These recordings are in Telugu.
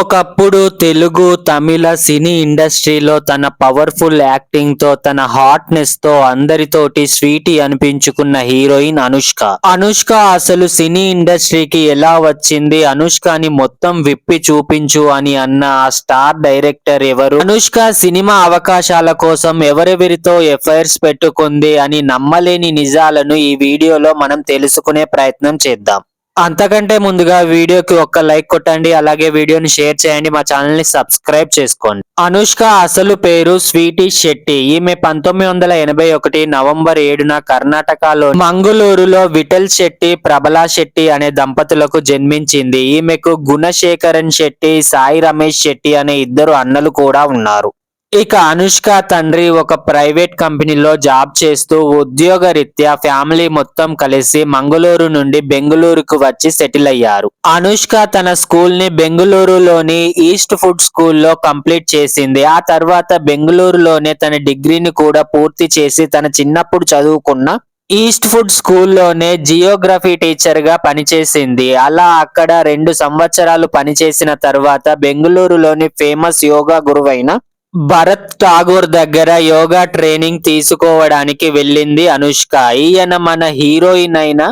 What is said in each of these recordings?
ఒకప్పుడు తెలుగు, తమిళ సినీ ఇండస్ట్రీలో తన పవర్ఫుల్ యాక్టింగ్ తో, తన హాట్నెస్ తో అందరితోటి స్వీటీ అనిపించుకున్న హీరోయిన్ అనుష్క. అనుష్క అసలు సినీ ఇండస్ట్రీకి ఎలా వచ్చింది, అనుష్కని మొత్తం విప్పి చూపించు అని అన్న ఆ స్టార్ డైరెక్టర్ ఎవరు, అనుష్క సినిమా అవకాశాల కోసం ఎవరెవరితో ఎఫైర్స్ పెట్టుకుంది అని నమ్మలేని నిజాలను ఈ వీడియోలో మనం తెలుసుకునే ప్రయత్నం చేద్దాం. అంతకంటే ముందుగా వీడియోకి ఒక్క లైక్ కొట్టండి, అలాగే వీడియోని షేర్ చేయండి, మా ఛానల్ ని సబ్స్క్రైబ్ చేసుకోండి. అనుష్క అసలు పేరు స్వీటీ శెట్టి. ఈమె 1981 నవంబర్ 7న కర్ణాటకలో మంగళూరులో విఠల్ శెట్టి, ప్రబలా శెట్టి అనే దంపతులకు జన్మించింది. ఈమెకు గుణశేఖరన్ శెట్టి, సాయి రమేష్ శెట్టి అనే ఇద్దరు అన్నలు కూడా ఉన్నారు. ఇక అనుష్క తండ్రి ఒక ప్రైవేట్ కంపెనీలో జాబ్ చేస్తూ ఉద్యోగరీత్యా ఫ్యామిలీ మొత్తం కలిసి మంగళూరు నుండి బెంగళూరుకు వచ్చి సెటిల్ అయ్యారు. అనుష్క తన స్కూల్ ని బెంగళూరులోని ఈస్ట్ ఫుడ్ స్కూల్లో కంప్లీట్ చేసింది. ఆ తర్వాత బెంగళూరులోనే తన డిగ్రీని కూడా పూర్తి చేసి తన చిన్నప్పుడు చదువుకున్న ఈస్ట్ ఫుడ్ స్కూల్లోనే జియోగ్రఫీ టీచర్ గా పనిచేసింది. అలా అక్కడ 2 సంవత్సరాలు పనిచేసిన తర్వాత బెంగళూరులోని ఫేమస్ యోగా గురువైన భరత్ ఠాగూర్ దగ్గర యోగా ట్రైనింగ్ తీసుకోవడానికి వెళ్ళింది అనుష్క. ఈయన మన హీరోయిన్ అయిన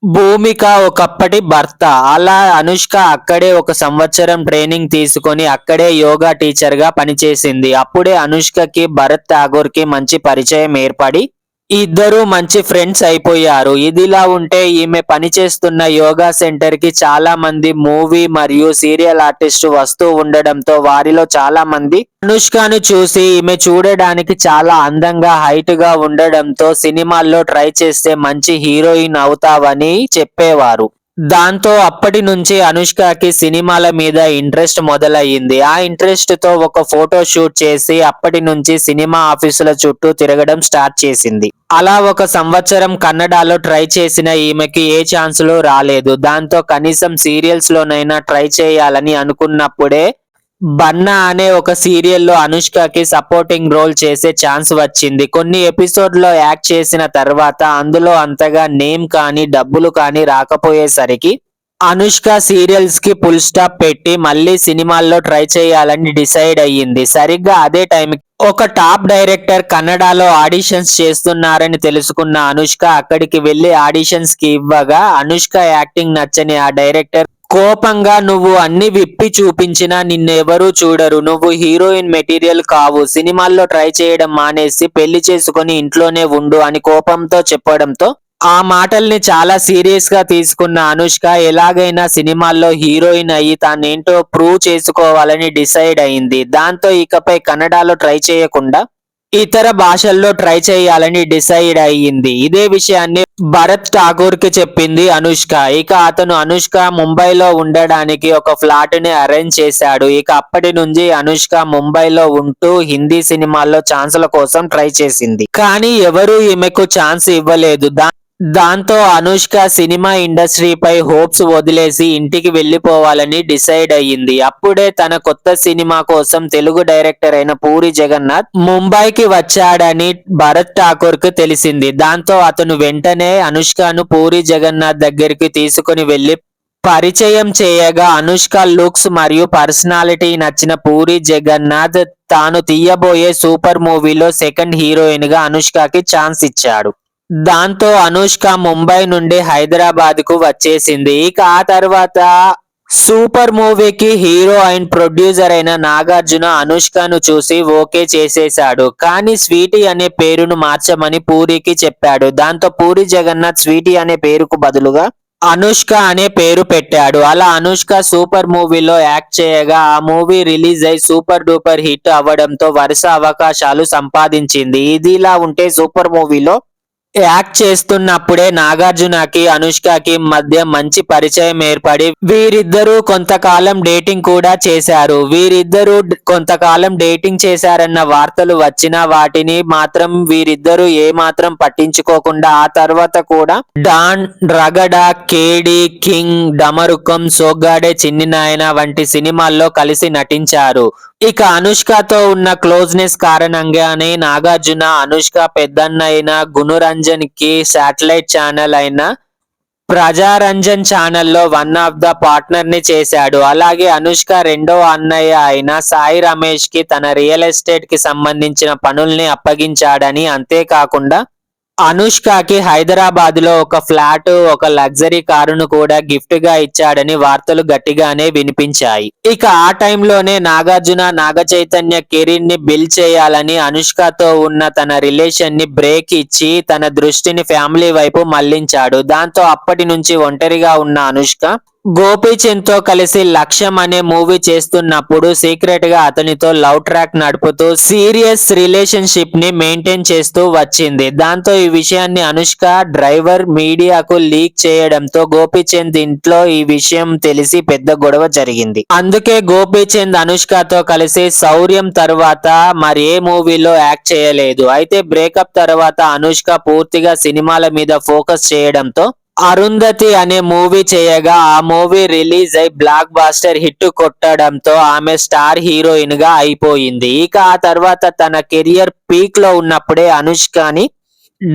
భూమిక ఒకప్పటి భర్త. అలా అనుష్క అక్కడే 1 సంవత్సరం ట్రైనింగ్ తీసుకొని అక్కడే యోగా టీచర్ గా పనిచేసింది. అప్పుడే అనుష్కకి భరత్ ఠాగూర్ కి మంచి పరిచయం ఏర్పడి ఇద్దరు మంచి ఫ్రెండ్స్ అయిపోయారు. ఇదిలా ఉంటే ఈమె పనిచేస్తున్న యోగా సెంటర్ కి చాలా మంది మూవీ మరియు సీరియల్ ఆర్టిస్టు వస్తూ ఉండడంతో వారిలో చాలా మంది అనుష్కను చూసి ఈమె చూడడానికి చాలా అందంగా హైట్ గా ఉండడంతో సినిమాల్లో ట్రై చేస్తే మంచి హీరోయిన్ అవుతావని చెప్పేవారు. దాంతో అప్పటి నుంచి అనుష్కకి సినిమాల మీద ఇంట్రెస్ట్ మొదలయ్యింది. ఆ ఇంట్రెస్ట్ తో ఒక ఫోటో షూట్ చేసి అప్పటి నుంచి సినిమా ఆఫీసుల చుట్టూ తిరగడం స్టార్ట్ చేసింది. అలా 1 సంవత్సరం కన్నడలో ట్రై చేసిన ఈమెకి ఏ ఛాన్సులు రాలేదు. దాంతో కనీసం సీరియల్స్ లోనైనా ట్రై చేయాలని అనుకున్నప్పుడే బన్నా అనే ఒక సీరియల్లో అనుష్కకి సపోర్టింగ్ రోల్ చేసే ఛాన్స్ వచ్చింది. కొన్ని ఎపిసోడ్లో యాక్ట్ చేసిన తర్వాత అందులో అంతగా నేమ్ కానీ డబ్బులు కానీ రాకపోయేసరికి అనుష్క సీరియల్స్ కి ఫుల్ స్టాప్ పెట్టి మళ్ళీ సినిమాల్లో ట్రై చేయాలని డిసైడ్ అయ్యింది. సరిగ్గా అదే టైంకి ఒక టాప్ డైరెక్టర్ కన్నడలో ఆడిషన్స్ చేస్తున్నారని తెలుసుకున్న అనుష్క అక్కడికి వెళ్లి ఆడిషన్స్ కి ఇవ్వగా అనుష్క యాక్టింగ్ నచ్చని ఆ డైరెక్టర్ కోపంగా, నువ్వు అన్ని విప్పి చూపించినా నిన్నెవరూ చూడరు, నువ్వు హీరోయిన్ మెటీరియల్ కావు, సినిమాల్లో ట్రై చేయడం మానేసి పెళ్లి చేసుకుని ఇంట్లోనే ఉండు అని కోపంతో చెప్పడంతో ఆ మాటల్ని చాలా సీరియస్ గా తీసుకున్న అనుష్క ఎలాగైనా సినిమాల్లో హీరోయిన్ అయ్యి తానేంటో ప్రూవ్ చేసుకోవాలని డిసైడ్ అయింది. దాంతో ఇకపై కన్నడలో ట్రై చేయకుండా ఇతర భాషల్లో ట్రై చేయాలని డిసైడ్ అయ్యింది. ఇదే విషయాన్ని భరత్ ఠాగూర్ కి చెప్పింది అనుష్క. ఇక అతను అనుష్క ముంబైలో ఉండడానికి ఒక ఫ్లాట్ ని అరేంజ్ చేశాడు. ఇక అప్పటి నుంచి అనుష్క ముంబైలో ఉంటూ హిందీ సినిమాల్లో ఛాన్సుల కోసం ట్రై చేసింది. కానీ ఎవరూ ఈమెకు ఛాన్స్ ఇవ్వలేదు. దాంతో అనుష్క సినిమా ఇండస్ట్రీపై హోప్స్ వదిలేసి ఇంటికి వెళ్లిపోవాలని డిసైడ్ అయ్యింది. అప్పుడే తన కొత్త సినిమా కోసం తెలుగు డైరెక్టర్ అయిన పూరి జగన్నాథ్ ముంబైకి వచ్చాడని భరత్ ఠాకూర్ కు తెలిసింది. దాంతో అతను వెంటనే అనుష్కను పూరి జగన్నాథ్ దగ్గరికి తీసుకుని వెళ్లి పరిచయం చేయగా అనుష్క లుక్స్ మరియు పర్సనాలిటీ నచ్చిన పూరి జగన్నాథ్ తాను తీయబోయే సూపర్ మూవీలో సెకండ్ హీరోయిన్ గా అనుష్కకి ఛాన్స్ ఇచ్చాడు. దాంతో అనుష్క ముంబై నుండి హైదరాబాద్ కు వచ్చేసింది. ఇక ఆ తర్వాత సూపర్ మూవీకి హీరో అండ్ ప్రొడ్యూసర్ అయిన నాగార్జున అనుష్కను చూసి ఓకే చేసేశాడు. కానీ స్వీటీ అనే పేరును మార్చమని పూరికి చెప్పాడు. దాంతో పూరి జగన్నాథ్ స్వీటీ అనే పేరుకు బదులుగా అనుష్క అనే పేరు పెట్టాడు. అలా అనుష్క సూపర్ మూవీలో యాక్ట్ చేయగా ఆ మూవీ రిలీజ్ అయి సూపర్ డూపర్ హిట్ అవ్వడంతో వరుస అవకాశాలు సంపాదించింది. ఇదిలా ఉంటే సూపర్ మూవీలో యాక్ట్ చేస్తున్నప్పుడే నాగార్జునకి అనుష్కకి మధ్య మంచి పరిచయం ఏర్పడి వీరిద్దరూ కొంతకాలం డేటింగ్ కూడా చేశారు. వీరిద్దరూ కొంతకాలం డేటింగ్ చేశారన్న వార్తలు వచ్చినా వాటిని మాత్రం వీరిద్దరూ ఏమాత్రం పట్టించుకోకుండా ఆ తర్వాత కూడా డాన్, రగడ, కేడి, కింగ్, డమరుకం, సోగ్గాడే చిన్ని నాయన వంటి సినిమాల్లో కలిసి నటించారు. ఇక అనుష్కతో ఉన్న క్లోజ్నెస్ కారణంగానే నాగార్జున అనుష్క పెద్దన్న అయిన గుణరంజన్ కి శాటిలైట్ ఛానల్ అయిన ప్రజారంజన్ ఛానల్లో వన్ ఆఫ్ ద పార్ట్నర్ ని చేశాడు. అలాగే అనుష్క రెండో అన్నయ్య అయిన సాయి రమేష్ కి తన రియల్ ఎస్టేట్ కి సంబంధించిన పనుల్ని అప్పగించాడని, అంతేకాకుండా అనుష్కకి హైదరాబాద్ లో ఒక ఫ్లాట్, ఒక లగ్జరీ కారును కూడా గిఫ్ట్ గా ఇచ్చాడని వార్తలు గట్టిగానే వినిపించాయి. ఇక ఆ టైంలోనే నాగార్జున నాగ చైతన్య కెరీర్ ని బిల్డ్ చేయాలని అనుష్కతో ఉన్న తన రిలేషన్ ని బ్రేక్ ఇచ్చి తన దృష్టిని ఫ్యామిలీ వైపు మళ్లించాడు. దాంతో అప్పటి నుంచి ఒంటరిగా ఉన్న అనుష్క గోపీచంద్ తో కలిసి లక్ష్యం అనే మూవీ చేస్తున్నప్పుడు సీక్రెట్ గా అతనితో లవ్ ట్రాక్ నడుపుతూ సీరియస్ రిలేషన్షిప్ ని మెయింటైన్ చేస్తూ వచ్చింది. దాంతో ఈ విషయాన్ని అనుష్క డ్రైవర్ మీడియాకు లీక్ చేయడంతో గోపీచంద్ ఇంట్లో ఈ విషయం తెలిసి పెద్ద గొడవ జరిగింది. అందుకే గోపీచంద్ అనుష్కతో కలిసి శౌర్యం తర్వాత మరి ఏ మూవీలో యాక్ట్ చేయలేదు. అయితే బ్రేకప్ తర్వాత అనుష్క పూర్తిగా సినిమాల మీద ఫోకస్ చేయడంతో అరుంధతి అనే మూవీ చేయగా ఆ మూవీ రిలీజ్ అయి బ్లాక్ బాస్టర్ హిట్ కొట్టడంతో ఆమె స్టార్ హీరోయిన్ గా అయిపోయింది. ఇక ఆ తర్వాత తన కెరియర్ పీక్ లో ఉన్నప్పుడే అనుష్కని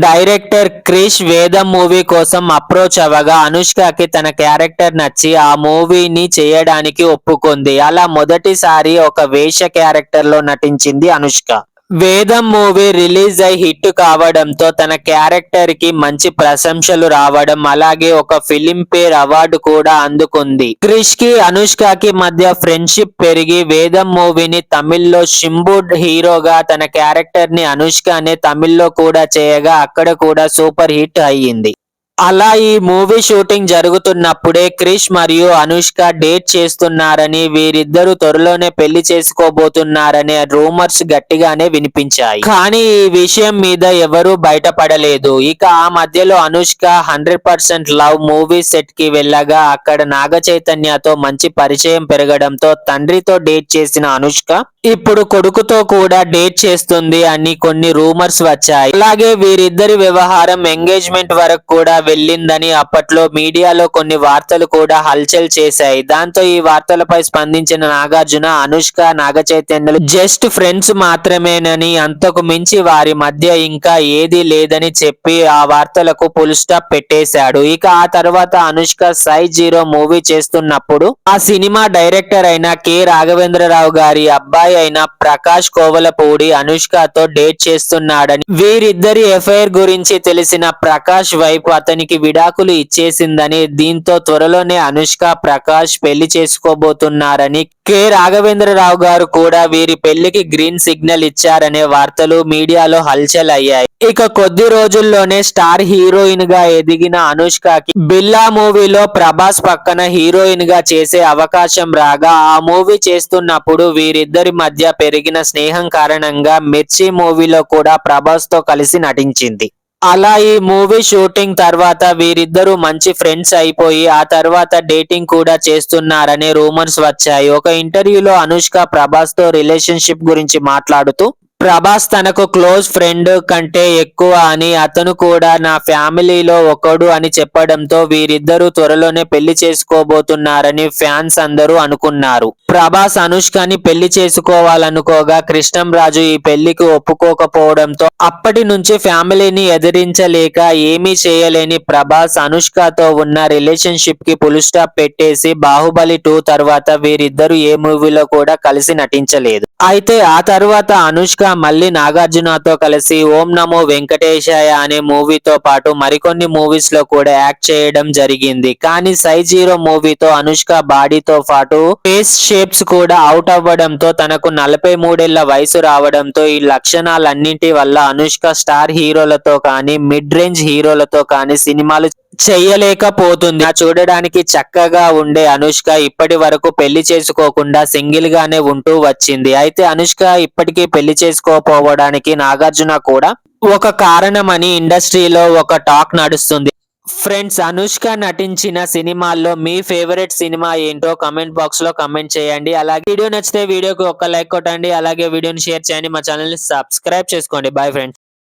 డైరెక్టర్ క్రిష్ వేదం మూవీ కోసం అప్రోచ్ అవ్వగా అనుష్కకి తన క్యారెక్టర్ నచ్చి ఆ మూవీని చేయడానికి ఒప్పుకుంది. అలా మొదటిసారి ఒక వేష క్యారెక్టర్ లో నటించింది అనుష్క. వేదం మూవీ రిలీజ్ అయి హిట్ కావడంతో తన క్యారెక్టర్ కి మంచి ప్రశంసలు రావడం, అలాగే ఒక ఫిలిం ఫేర్ అవార్డు కూడా అందుకుంది. క్రిష్ కి అనుష్కకి మధ్య ఫ్రెండ్షిప్ పెరిగి వేదం మూవీని తమిళ్లో శింబు హీరోగా తన క్యారెక్టర్ ని అనుష్కనే తమిళ్లో కూడా చేయగా అక్కడ కూడా సూపర్ హిట్ అయ్యింది. అలా ఈ మూవీ షూటింగ్ జరుగుతున్నప్పుడే క్రిష్ మరియు అనుష్క డేట్ చేస్తున్నారని, వీరిద్దరూ త్వరలోనే పెళ్లి చేసుకోబోతున్నారనే రూమర్స్ గట్టిగానే వినిపించాయి. కానీ ఈ విషయం మీద ఎవరూ బయటపడలేదు. ఇక ఆ మధ్యలో అనుష్క 100% లవ్ మూవీ సెట్ కి వెళ్ళగా అక్కడ నాగ చైతన్యతో మంచి పరిచయం పెరగడంతో తండ్రితో డేట్ చేసిన అనుష్క ఇప్పుడు కొడుకుతో కూడా డేట్ చేస్తుంది అని కొన్ని రూమర్స్ వచ్చాయి. అలాగే వీరిద్దరి వ్యవహారం ఎంగేజ్మెంట్ వరకు కూడా వెళ్ళిందని అప్పట్లో మీడియాలో కొన్ని వార్తలు కూడా హల్చల్ చేశాయి. దాంతో ఈ వార్తలపై స్పందించిన నాగార్జున అనుష్క నాగ చైతన్యలు జస్ట్ ఫ్రెండ్స్ మాత్రమేనని, అంతకు మించి వారి మధ్య ఇంకా ఏదీ లేదని చెప్పి ఆ వార్తలకు ఫుల్ స్టాప్ పెట్టేశాడు. ఇక ఆ తర్వాత అనుష్క సై 0 మూవీ చేస్తున్నప్పుడు ఆ సినిమా డైరెక్టర్ అయిన కె రాఘవేంద్రరావు గారి అబ్బాయి అయిన ప్రకాష్ కోవలపూడి అనుష్కతో డేట్ చేస్తున్నాడని, వీరిద్దరి ఎఫ్ఐఆర్ గురించి తెలిసిన ప్రకాష్ వైపు అతనికి విడాకులు ఇచ్చేసిందని, దీంతో త్వరలోనే అనుష్క ప్రకాష్ పెళ్లి చేసుకోబోతున్నారని కె రాఘవేంద్రరావు గారు కూడా వీరి పెళ్లికి గ్రీన్ సిగ్నల్ ఇచ్చారనే వార్తలు మీడియాలో హల్చల్ అయ్యాయి. ఇక కొద్ది రోజుల్లోనే స్టార్ హీరోయిన్ గా ఎదిగిన అనుష్కకి బిల్లా మూవీలో ప్రభాస్ పక్కన హీరోయిన్ గా చేసే అవకాశం రాగా ఆ మూవీ చేస్తున్నప్పుడు వీరిద్దరి మధ్య పెరిగిన స్నేహం కారణంగా మిర్చి మూవీలో కూడా ప్రభాస్ తో కలిసి నటించింది. అలా ఈ మూవీ షూటింగ్ తర్వాత వీరిద్దరూ మంచి ఫ్రెండ్స్ అయిపోయి ఆ తర్వాత డేటింగ్ కూడా చేస్తున్నారనే రూమర్స్ వచ్చాయి. ఒక ఇంటర్వ్యూలో అనుష్క ప్రభాస్ తో రిలేషన్షిప్ గురించి మాట్లాడుతూ ప్రభాస్ తనకు క్లోజ్ ఫ్రెండ్ కంటే ఎక్కువ అని, అతను కూడా నా ఫ్యామిలీలో ఒకడు అని చెప్పడంతో వీరిద్దరూ త్వరలోనే పెళ్లి చేసుకోబోతున్నారని ఫ్యాన్స్ అందరూ అనుకున్నారు. ప్రభాస్ అనుష్కని పెళ్లి చేసుకోవాలనుకోగా కృష్ణంరాజు ఈ పెళ్లికి ఒప్పుకోకపోవడంతో అప్పటి నుంచి ఫ్యామిలీని ఎదిరించలేక ఏమీ చేయలేని ప్రభాస్ అనుష్కతో ఉన్న రిలేషన్షిప్ కి ఫుల్ స్టాప్ పెట్టేసి బాహుబలి 2 తర్వాత వీరిద్దరూ ఏ మూవీలో కూడా కలిసి నటించలేదు. అయితే ఆ తర్వాత అనుష్క మళ్ళీ నాగార్జునతో కలిసి ఓం నమో వెంకటేశాయ అనే మూవీతో పాటు మరికొన్ని మూవీస్ లో కూడా యాక్ట్ చేయడం జరిగింది. కానీ సై 0 మూవీతో అనుష్క బాడీతో పాటు ఫేస్ షేప్స్ కూడా అవుట్ అవ్వడంతో తనకు 43 ఏళ్ల వయసు రావడంతో ఈ లక్షణాలన్నింటి వల్ల అనుష్క స్టార్ హీరోలతో కానీ మిడ్ రేంజ్ హీరోలతో కానీ సినిమాలు చెయ్యలేకపోతుంది. చూడడానికి చక్కగా ఉండే అనుష్క ఇప్పటి వరకు పెళ్లి చేసుకోకుండా సింగిల్ గానే ఉంటూ వచ్చింది. అయితే అనుష్క ఇప్పటికీ పెళ్లి చేసుకోపోవడానికి నాగార్జున కూడా ఒక కారణమని ఇండస్ట్రీలో ఒక టాక్ నడుస్తుంది. ఫ్రెండ్స్, అనుష్క నటించిన సినిమాల్లో మీ ఫేవరెట్ సినిమా ఏంటో కమెంట్ బాక్స్ లో కమెంట్ చేయండి. అలాగే వీడియో నచ్చితే వీడియోకి ఒక లైక్ కొట్టండి. అలాగే వీడియోని షేర్ చేయండి. మా ఛానల్ ని సబ్స్క్రైబ్ చేసుకోండి. Bye friends.